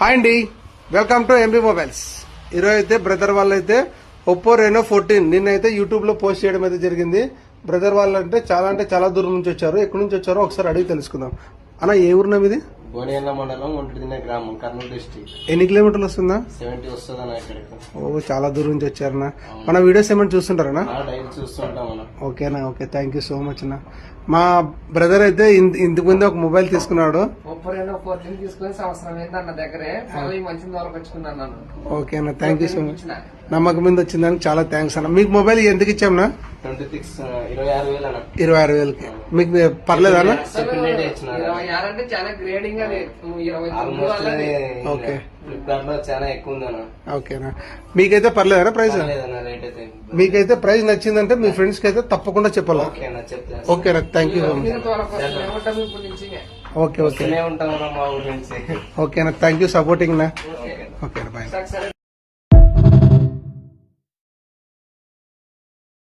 Hi అండి, welcome to MB mobiles. ఈరోజు అయితే బ్రదర్ వాళ్ళు అయితే ఒప్పో రెనో 14 నిన్నైతే యూట్యూబ్ లో పోస్ట్ చేయడం అయితే జరిగింది. బ్రదర్ వాళ్ళు అంటే చాలా దూరం నుంచి వచ్చారు. ఎక్కడి నుంచి వచ్చారో ఒకసారి అడిగి తెలుసుకుందాం. అన్న, ఏ ఊరునా మీది? గోనియల్ల మండలం ఒంటిదిన్న గ్రామం, కర్నూలు డిస్ట్రిక్ట్. ఎన్ని కిలోమీటర్లు వస్తుందా? 70 వస్తుందన్న ఇక్కడికి. ఓ, చాలా దూరం నుంచి వచ్చారన్నా. మన వీడియోస్ ఏమైనా చూస్తుంటారన్నా? డైలీ చూస్తుంటాం అన్న. ఓకేనా, okay, thank you so much అన్న. మా బ్రదర్ అయితే ఇంతకు ముందు ఒక మొబైల్ తీసుకున్నాడు. ఒప్పో రెనో 14 తీసుకుని సంవత్సరం ఏంది అన్న దగ్గరే మళ్ళీ మంచి దొరకొచ్చుకున్నాను. ఓకేనా, థ్యాంక్ యూ సో మచ్. నమ్మకం మీద వచ్చిందానికి చాలా థ్యాంక్స్ అన్న. మీకు మొబైల్ ఎందుకు ఇచ్చామన్నా? 26,000 అన్న. 26,000కి మీకు పర్లేదా అన్న? అంటే చాలా గ్రేడింగ్ అది. ఓకే, ఫ్లిప్కార్ట్ లో చాలా ఎక్కువ ఉంది అన్న. ఓకేనా, మీకైతే పర్లేదన్నా ప్రైస్? లేదన్న, రేట్ అయితే మీకైతే ప్రైస్ నచ్చిందంటే మీ ఫ్రెండ్స్ కి అయితే తప్పకుండా చెప్పాలి. ఓకేనా, చెప్తాను. ఓకేనా, థ్యాంక్ యూ సో మచ్. ఇప్పుడు నుంచి ఓకే, ఓకే, ఉంటాం మా ఊరి నుంచి. ఓకేనా, థ్యాంక్ యూ సపోర్టింగ్ నా. ఓకేనా, బాయ్.